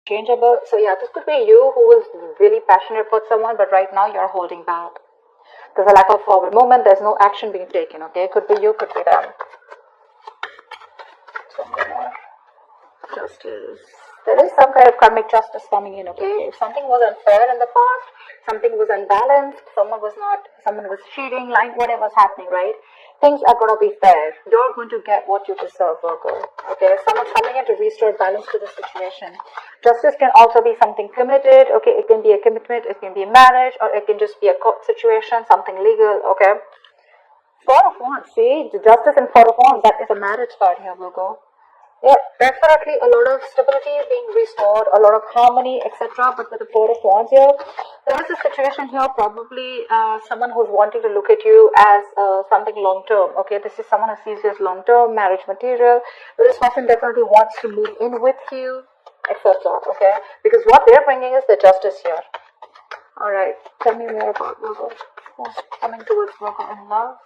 changeable. So yeah, this could be you who is really passionate about someone, but right now you're holding back. There's a lack of forward movement. There's no action being taken. Okay, could be you, could be them. Justice. There is some kind of karmic justice coming in. Okay, if something was unfair in the past, something was unbalanced, someone was cheating, like whatever's happening, right? Things are going to be fair. You're going to get what you deserve, Virgo. Okay, someone's coming in to restore balance to the situation. Justice can also be something committed. Okay, it can be a commitment, it can be a marriage, or it can just be a court situation, something legal. Okay. Four of Wands. See, the Justice and Four of Wands. That is a marriage card here, Virgo. Yeah, definitely a lot of stability is being restored, a lot of harmony, etc. But with the Four of Wands here, there is a situation here, probably someone who's wanting to look at you as something long-term. Okay, this is someone who sees you as long-term, marriage material. But this person definitely wants to move in with you, etc. Okay, because what they're bringing is the justice here. Alright, tell me more about Virgo. Who's coming towards Virgo in love?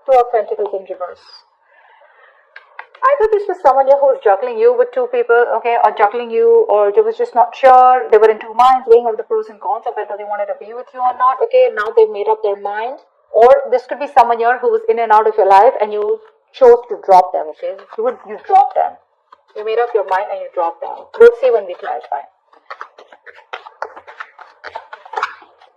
Two of Pentacles in reverse. Either this was someone here who was juggling you with two people, okay, or juggling you, or they was just not sure. They were in two minds, weighing over the pros and cons of whether they wanted to be with you or not. Okay, now they've made up their mind. Or this could be someone here who was in and out of your life, and you chose to drop them. Okay, you dropped them. You made up your mind and you dropped them. We'll see when we clarify.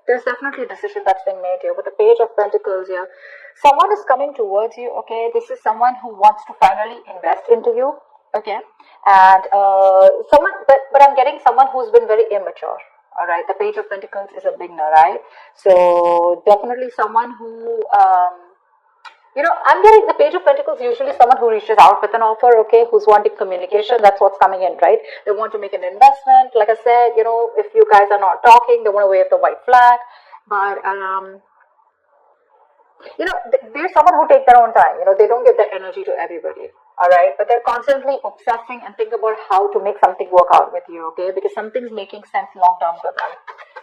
There's definitely a decision that's been made here with the Page of Pentacles here. Someone is coming towards you, okay? This is someone who wants to finally invest into you, okay? And but I'm getting someone who's been very immature, all right? The Page of Pentacles is a beginner, right? So definitely someone who, I'm getting the Page of Pentacles, usually someone who reaches out with an offer, okay, who's wanting communication. That's what's coming in, right? They want to make an investment. Like I said, if you guys are not talking, they want to wave the white flag. But, there's someone who takes their own time. They don't give their energy to everybody, all right? But they're constantly obsessing and think about how to make something work out with you, okay? Because something's making sense long-term for them.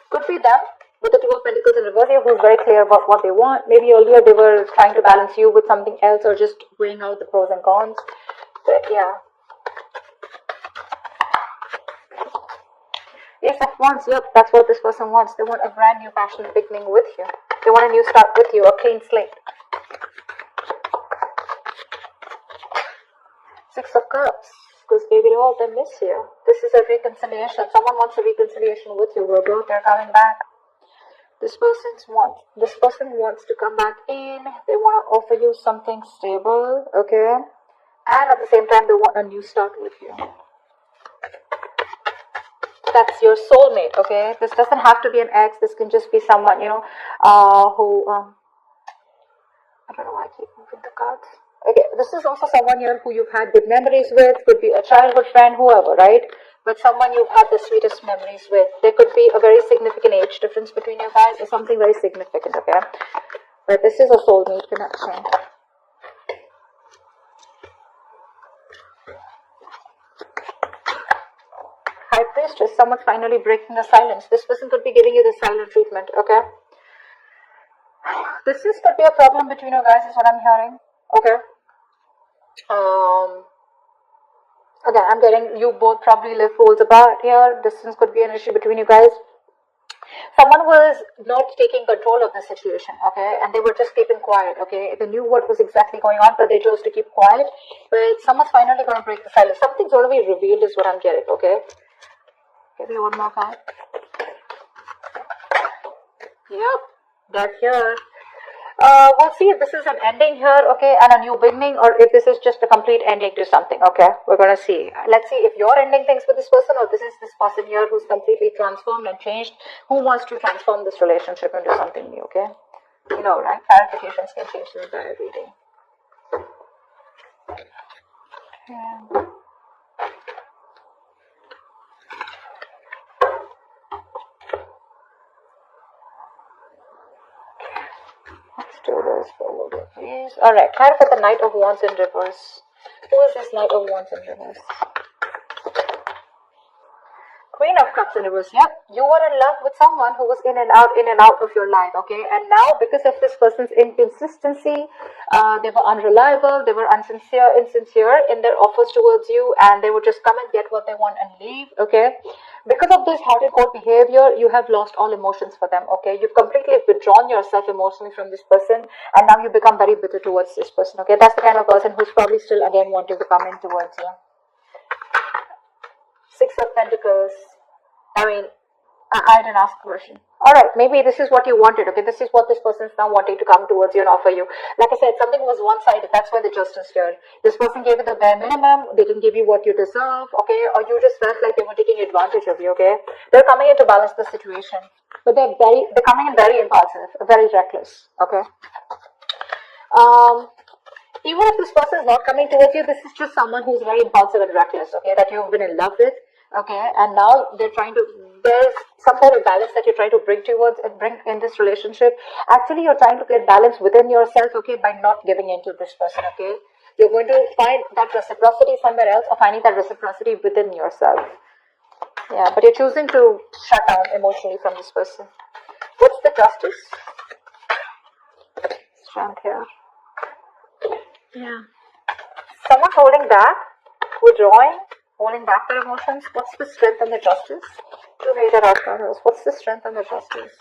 Could be them. With the Two of Pentacles in reverse here, who's very clear about what they want. Maybe earlier they were trying to balance you with something else, or just weighing out the pros and cons. But yeah. Yes, of Wands. Yep, that's what this person wants. They want a brand new passionate beginning with you. They want a new start with you, a clean slate. Six of Cups. Because baby doll, they miss you. This is a reconciliation. Someone wants a reconciliation with you, Virgo. They're coming back. This person wants to come back in. They want to offer you something stable, okay? And at the same time, they want a new start with you. That's your soulmate, okay? This doesn't have to be an ex. This can just be someone, who, I don't know why I keep moving the cards. Okay, this is also someone here who you've had good memories with. Could be a childhood friend, whoever, right? But someone you've had the sweetest memories with. There could be a very significant age difference between you guys, or something very significant, okay? But this is a soulmate connection. High Priestess, someone finally breaking the silence. This person could be giving you the silent treatment, okay? This could be a problem between you guys, is what I'm hearing, okay? Again, I'm getting you both probably live poles apart here. Distance could be an issue between you guys. Someone was not taking control of the situation, okay? And they were just keeping quiet, okay? They knew what was exactly going on, but they chose to keep quiet. But someone's finally going to break the silence. Something's going to be revealed is what I'm getting, okay? Give me one more card. Yep, that's here. We'll see if this is an ending here, okay, and a new beginning, or if this is just a complete ending to something, okay? We're going to see. Let's see if you're ending things with this person, or this is this person here who's completely transformed and changed, who wants to transform this relationship into something new, okay? Right? Clarifications can change the entire reading. Yeah. Please. Alright, clarify the Knight of Wands in reverse. Who is this Knight of Wands in reverse? Queen of Cups in reverse. Yep, you were in love with someone who was in and out of your life, okay? And now, because of this person's inconsistency, they were unreliable, they were insincere in their offers towards you, and they would just come and get what they want and leave, okay? Because of this hot and cold behavior, you have lost all emotions for them, okay? You've completely withdrawn yourself emotionally from this person, and now you become very bitter towards this person, okay? That's the kind of person who's probably still, again, wanting to come in towards you. Six of Pentacles. I didn't ask a question. Alright, maybe this is what you wanted, okay? This is what this person is now wanting to come towards you and offer you. Like I said, something was one-sided. That's why the justice here. This person gave you the bare minimum. They didn't give you what you deserve, okay? Or you just felt like they were taking advantage of you, okay? They're coming in to balance the situation. But they're coming in very impulsive, very reckless, okay? Even if this person is not coming towards you, this is just someone who's very impulsive and reckless, okay, that you've been in love with, okay, and now there's some kind of balance that you're trying to bring in this relationship. Actually, you're trying to get balance within yourself, okay, by not giving in to this person, okay. You're going to find that reciprocity somewhere else, or finding that reciprocity within yourself. Yeah, but you're choosing to shut down emotionally from this person. What's the justice? Strength here. Yeah. Someone holding back, withdrawing, holding back their emotions. What's the strength and the justice? Two major arcanas. What's the strength and the justice?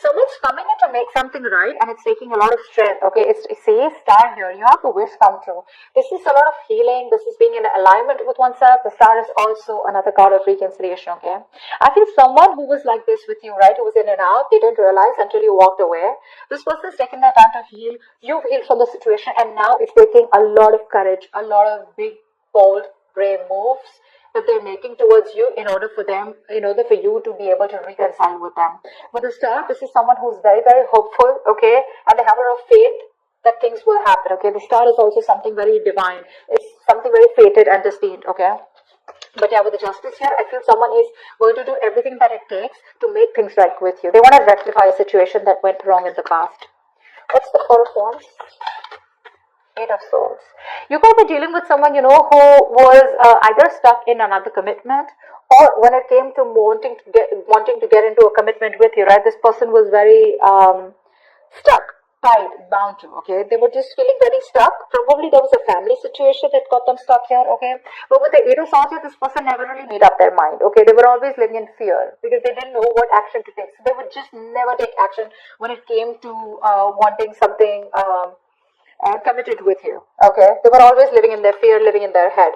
Someone's coming in to make something right, and it's taking a lot of strength. Okay, it's star here. You have to wish come true. This is a lot of healing. This is being in alignment with oneself. The star is also another card of reconciliation. Okay, I feel someone who was like this with you, right? Who was in and out. They didn't realize until you walked away. This person's taking their time to heal. You've healed from the situation, and now it's taking a lot of courage, a lot of big, bold, brave moves that they're making towards you in order for you to be able to reconcile with them. With the star, this is someone who's very, very hopeful, okay, and they have a lot of faith that things will happen, okay. The star is also something very divine. It's something very fated and destined, okay. But yeah, with the justice here, I feel someone is going to do everything that it takes to make things right with you. They want to rectify a situation that went wrong in the past. What's the Four of Wands? Eight of Swords. You could be dealing with someone, who was either stuck in another commitment, or when it came to wanting to get into a commitment with you, right? This person was very stuck, tied, bound to, okay? They were just feeling very stuck. Probably there was a family situation that got them stuck here, okay? But with the Eight of Swords, this person never really made up their mind, okay? They were always living in fear because they didn't know what action to take. So they would just never take action when it came to wanting something committed with you, okay? They were always living in their fear, living in their head.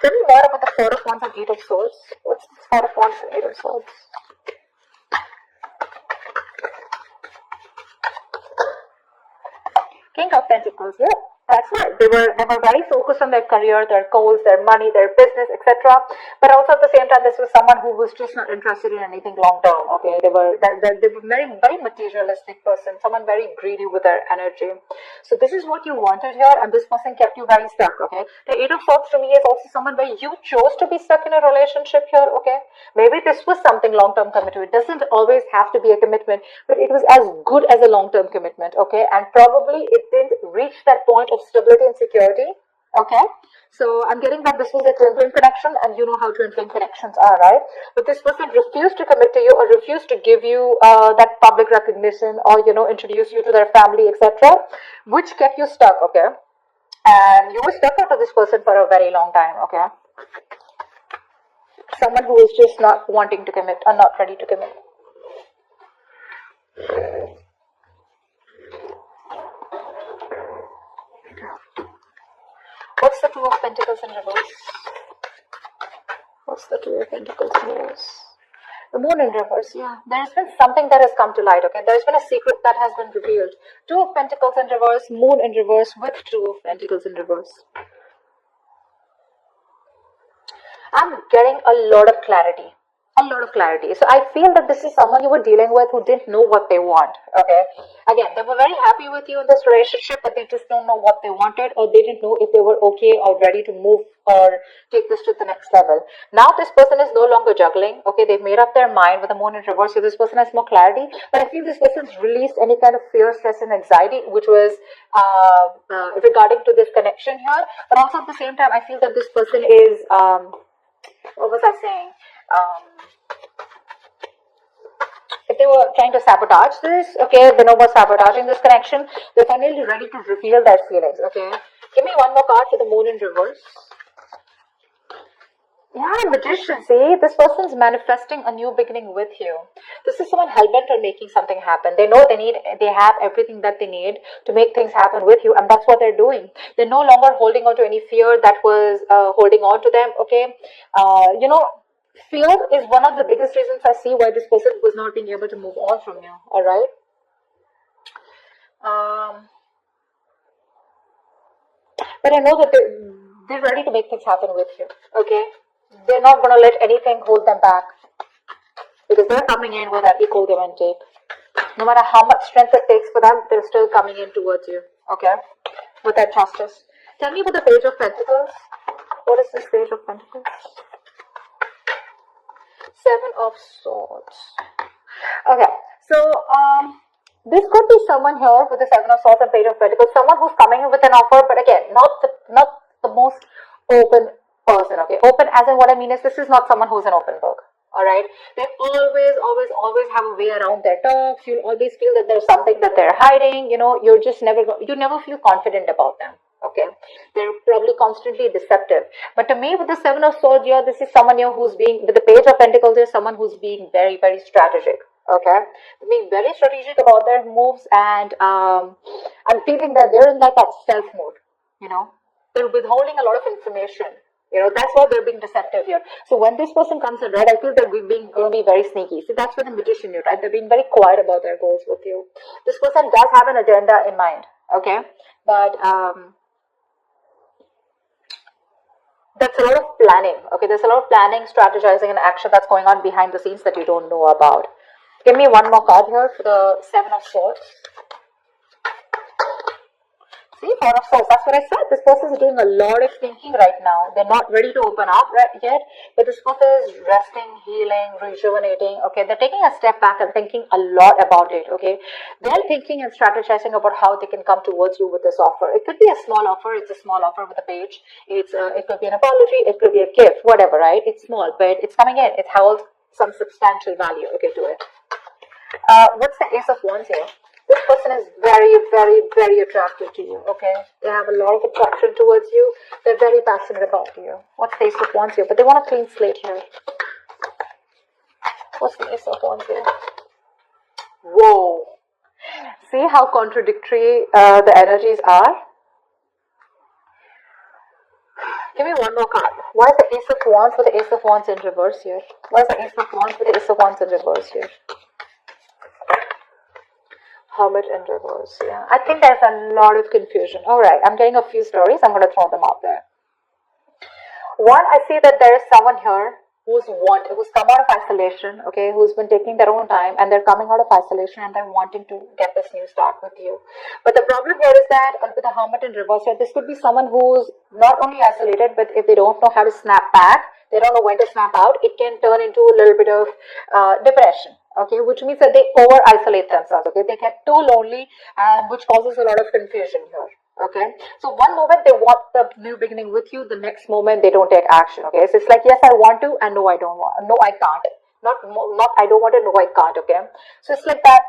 Tell me more about the Four of Wands and Eight of Swords. What's the Four of Wands and Eight of Swords? King of Pentacles, yeah. That's right. They were very focused on their career, their goals, their money, their business, etc. But also at the same time, this was someone who was just not interested in anything long term. Okay, they were very, very materialistic person, someone very greedy with their energy. So this is what you wanted here, and this person kept you very stuck. Okay, the Eight of Swords to me is also someone where you chose to be stuck in a relationship here. Okay, maybe this was something long term commitment. It doesn't always have to be a commitment, but it was as good as a long term commitment. Okay, and probably it didn't reach that point of stability and security. Okay, so I'm getting that this was a twin flame connection, and you know how twin flame connections are, right? But this person refused to commit to you, or refused to give you that public recognition, or introduce you to their family, etc., which kept you stuck. Okay, and you were stuck after this person for a very long time. Okay, someone who is just not wanting to commit or not ready to commit. What's the Two of Pentacles in reverse? What's the Two of Pentacles in reverse? The Moon in reverse, yeah. There's been something that has come to light, okay? There's been a secret that has been revealed. Two of Pentacles in reverse, Moon in reverse with Two of Pentacles in reverse. I'm getting a lot of clarity. So I feel that this is someone you were dealing with who didn't know what they want, okay? Again, they were very happy with you in this relationship, but they just don't know what they wanted, or they didn't know if they were okay or ready to move or take this to the next level. Now this person is no longer juggling, okay? They've made up their mind with the Moon in reverse, so this person has more clarity, but I feel this person's released any kind of fear, stress, and anxiety, which was regarding to this connection here. But also at the same time, I feel that this person is what was I saying? If they were trying to sabotage this, okay, they know about sabotaging this connection. They're finally ready to reveal their feelings, okay? Give me one more card for the moon in reverse. Yeah, magician. See, this person's manifesting a new beginning with you. This is someone hell-bent on making something happen. They know they have everything that they need to make things happen with you, and that's what they're doing. They're no longer holding on to any fear that was holding on to them, okay? Fear is one of the biggest reasons I see why this person was not being able to move on from you, alright? But I know that they're ready to make things happen with you, okay? They're not going to let anything hold them back because they're coming in with that equal give and take. No matter how much strength it takes for them, they're still coming in towards you, okay? With that justice. Tell me about the Page of Pentacles. What is this Page of Pentacles? Seven of Swords. Okay, so this could be someone here with the Seven of Swords and Page of Pentacles. Someone who's coming in with an offer, but again, not the most open person. Okay, open as in what I mean is this is not someone who's an open book. All right, they always have a way around their talks. You'll always feel that there's something that they're hiding. You know, you never feel confident about them. Okay, they're probably constantly deceptive. But to me, with the Seven of Swords here, this is someone here who's being, with the Page of Pentacles, there's someone who's being very, very strategic. Okay, they're being very strategic about their moves, and I'm feeling that they're in that stealth mode. You know, they're withholding a lot of information. You know, that's why they're being deceptive here. So when this person comes in, right, I feel they're going to be very sneaky. See, that's what the magician is, right? They're being very quiet about their goals with you. This person does have an agenda in mind, okay? But that's a lot of planning, okay? There's a lot of planning, strategizing, and action that's going on behind the scenes that you don't know about. Give me one more card here for the Seven of Swords. See, Four of Swords, that's what I said. This person is doing a lot of thinking right now. They're not ready to open up yet, but this person is resting, healing, rejuvenating. Okay, they're taking a step back and thinking a lot about it. Okay, they're thinking and strategizing about how they can come towards you with this offer. It could be a small offer. It's a small offer with a page. It could be an apology. It could be a gift, whatever, right? It's small, but it's coming in. It holds some substantial value, okay, to it. What's the Ace of Wands here? This person is very, very, very attracted to you, okay? They have a lot of attraction towards you. They're very passionate about you. What's the Ace of Wands here? But they want a clean slate here. What's the Ace of Wands here? Whoa. See how contradictory the energies are? Give me one more card. Why is the Ace of Wands with the Ace of Wands in reverse here? Why is the Ace of Wands with the Ace of Wands in reverse here? Hermit in reverse, yeah. I think there's a lot of confusion. Alright, I'm getting a few stories. I'm going to throw them out there. One, I see that there is someone here who's come out of isolation, okay, who's been taking their own time, and they're coming out of isolation and they're wanting to get this new start with you. But the problem here is that with the Hermit in reverse here, this could be someone who's not only isolated, but if they don't know how to snap back, they don't know when to snap out, it can turn into a little bit of depression. Okay, which means that they over-isolate themselves, okay? They get too lonely, and which causes a lot of confusion here, okay? So one moment they want the new beginning with you, the next moment they don't take action, okay? So it's like, yes, I want to, and no, I don't want, no, I can't. Not I don't want it, no, I can't, okay? So it's like that,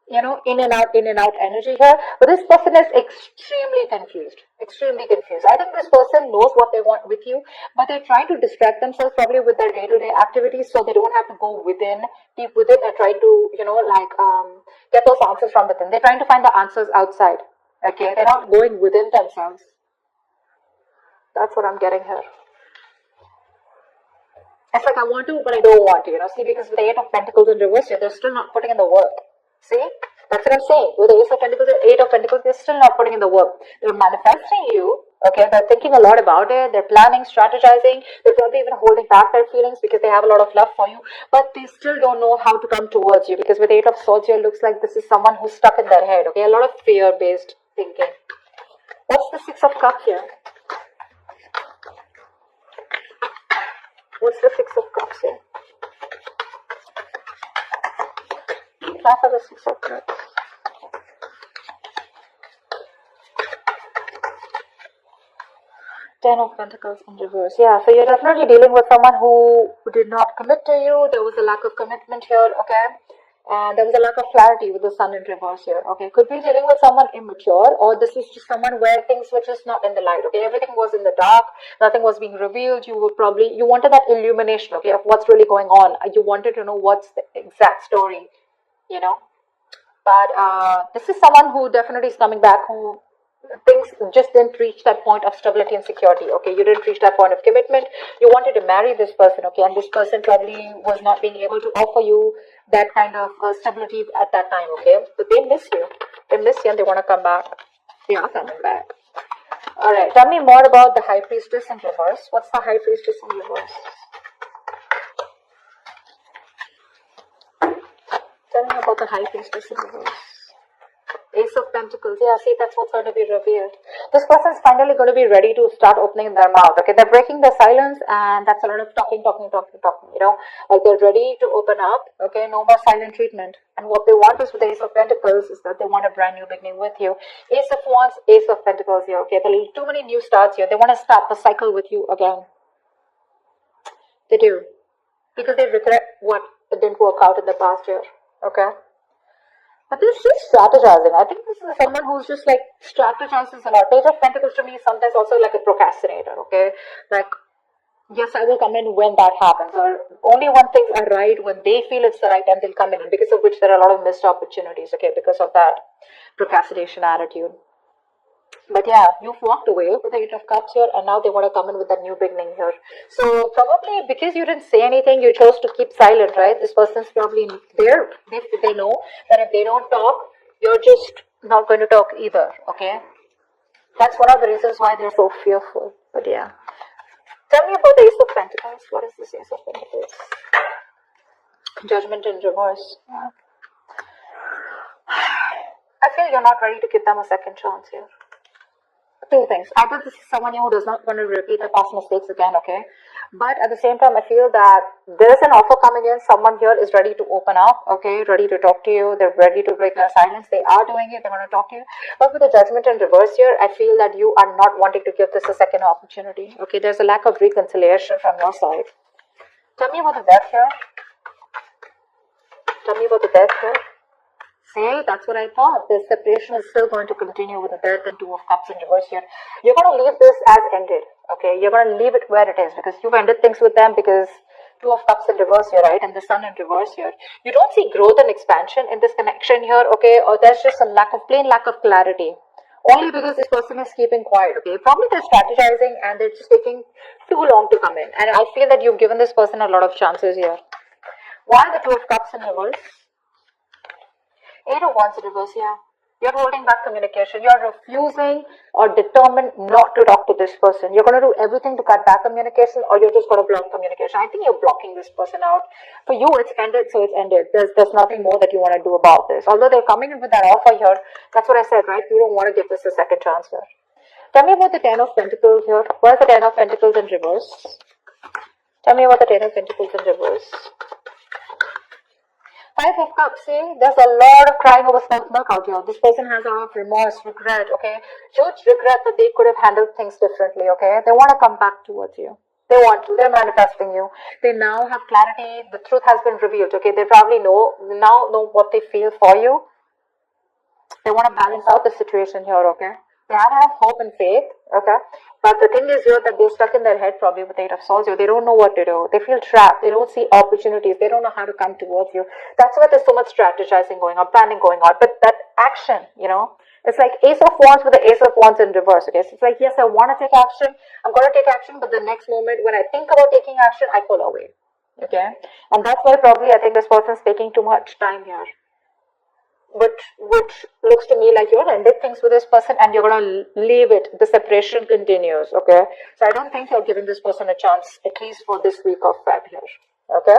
you know, in and out energy here. But this person is extremely confused. I think this person knows what they want with you, but they're trying to distract themselves probably with their day-to-day activities, so they don't have to go deep within and try to, you know, like get those answers from within. They're trying to find the answers outside. Okay, they're not going within themselves. That's what I'm getting here. It's like I want to, but I don't want to, you know. See, because with the Eight of Pentacles in reverse here, they're still not putting in the work. See? That's what I'm saying. With the Ace of Pentacles and Eight of Pentacles, they're still not putting in the work. They're manifesting you, okay? They're thinking a lot about it. They're planning, strategizing. They're probably even holding back their feelings because they have a lot of love for you. But they still don't know how to come towards you, because with the Eight of Swords here, it looks like this is someone who's stuck in their head, okay? A lot of fear-based thinking. What's the Six of Cups here? What's the Six of Cups here? Try for the Six of Cups. Ten of Pentacles in reverse. Yeah, so you're definitely dealing with someone who did not commit to you. There was a lack of commitment here, okay? And there was a lack of clarity with the Sun in reverse here, okay? Could be dealing with someone immature, or this is just someone where things were just not in the light, okay? Everything was in the dark, nothing was being revealed. You wanted that illumination, okay, of what's really going on. You wanted to know what's the exact story, you know? But this is someone who definitely is coming back, who things just didn't reach that point of stability and security, okay? You didn't reach that point of commitment. You wanted to marry this person, okay? And this person probably was not being able to offer you that kind of stability at that time, okay? But they miss you. They miss you and they want to come back. They are coming back. Alright, tell me more about the High Priestess in reverse. What's the High Priestess in reverse? Tell me about the High Priestess in reverse. Ace of Pentacles. Yeah, see, that's what's going to be revealed. This person's finally going to be ready to start opening their mouth. Okay, they're breaking their silence, and that's a lot of talking. You know, like they're ready to open up. Okay, no more silent treatment. And what they want is with the Ace of Pentacles is that they want a brand new beginning with you. Ace of Wands, Ace of Pentacles here. Okay, there are too many new starts here. They want to start the cycle with you again. They do, because they regret what didn't work out in the past year. Okay. But this is strategizing. I think this is someone who's just like strategizes a lot. Page of Pentacles to me is sometimes also like a procrastinator, okay? Like, yes, I will come in when that happens. Or only when things are right, when they feel it's the right time, they'll come in. And because of which there are a lot of missed opportunities, okay? Because of that procrastination attitude. But yeah, you've walked away with the Eight of Cups here, and now they want to come in with that new beginning here. So probably because you didn't say anything, you chose to keep silent, right? This person's probably there. They know that if they don't talk, you're just not going to talk either, okay? That's one of the reasons why they're so fearful. But yeah. Tell me about the Ace of Pentacles. What is this Ace of Pentacles? Judgment in reverse. I feel you're not ready to give them a second chance here. Two things. Either this is someone who does not want to repeat the past mistakes again, okay? But at the same time, I feel that there is an offer coming in. Someone here is ready to open up, okay? Ready to talk to you. They're ready to break their silence. They are doing it. They want to talk to you. But with the Judgment in reverse here, I feel that you are not wanting to give this a second opportunity, okay? There's a lack of reconciliation from your side. Tell me about the Death here. Tell me about the Death here. See, that's what I thought. This separation is still going to continue with the Death and Two of Cups in reverse here. You're going to leave this as ended, okay? You're going to leave it where it is because you've ended things with them because Two of Cups in reverse here, right? And the Sun in reverse here. You don't see growth and expansion in this connection here, okay? Or there's just some plain lack of clarity. Only because this person is keeping quiet, okay? Probably they're strategizing and they're just taking too long to come in. And I feel that you've given this person a lot of chances here. Why the Two of Cups in reverse? Eight of Wands in reverse, yeah. You're holding back communication. You're refusing or determined not to talk to this person. You're going to do everything to cut back communication, or you're just going to block communication. I think you're blocking this person out. For you, it's ended, so it's ended. There's nothing more that you want to do about this. Although they're coming in with that offer here, that's what I said, right? You don't want to give this a second chance here. Tell me about the Ten of Pentacles here. Where's the Ten of Pentacles in reverse? Tell me about the Ten of Pentacles in reverse. Five of Cups, see, there's a lot of crying over spilled milk out here. This person has a lot of remorse, regret, okay? Huge regret that they could have handled things differently, okay? They want to come back towards you. They want to. They're manifesting you. They now have clarity. The truth has been revealed, okay? They probably know what they feel for you. They want to balance out the situation here, okay? They have hope and faith, okay? But the thing is here that they're stuck in their head probably with Eight of Swords. They don't know what to do. They feel trapped. They don't see opportunities. They don't know how to come towards you. That's why there's so much strategizing going on, planning going on. But that action, you know, it's like Ace of Wands with the Ace of Wands in reverse, okay? So it's like, yes, I want to take action. I'm going to take action. But the next moment when I think about taking action, I pull away, okay? And that's why probably I think this person's taking too much time here. But which looks to me like you're ending things with this person and you're going to leave it. The separation continues, okay? So I don't think you're giving this person a chance, at least for this week of Feb here, okay?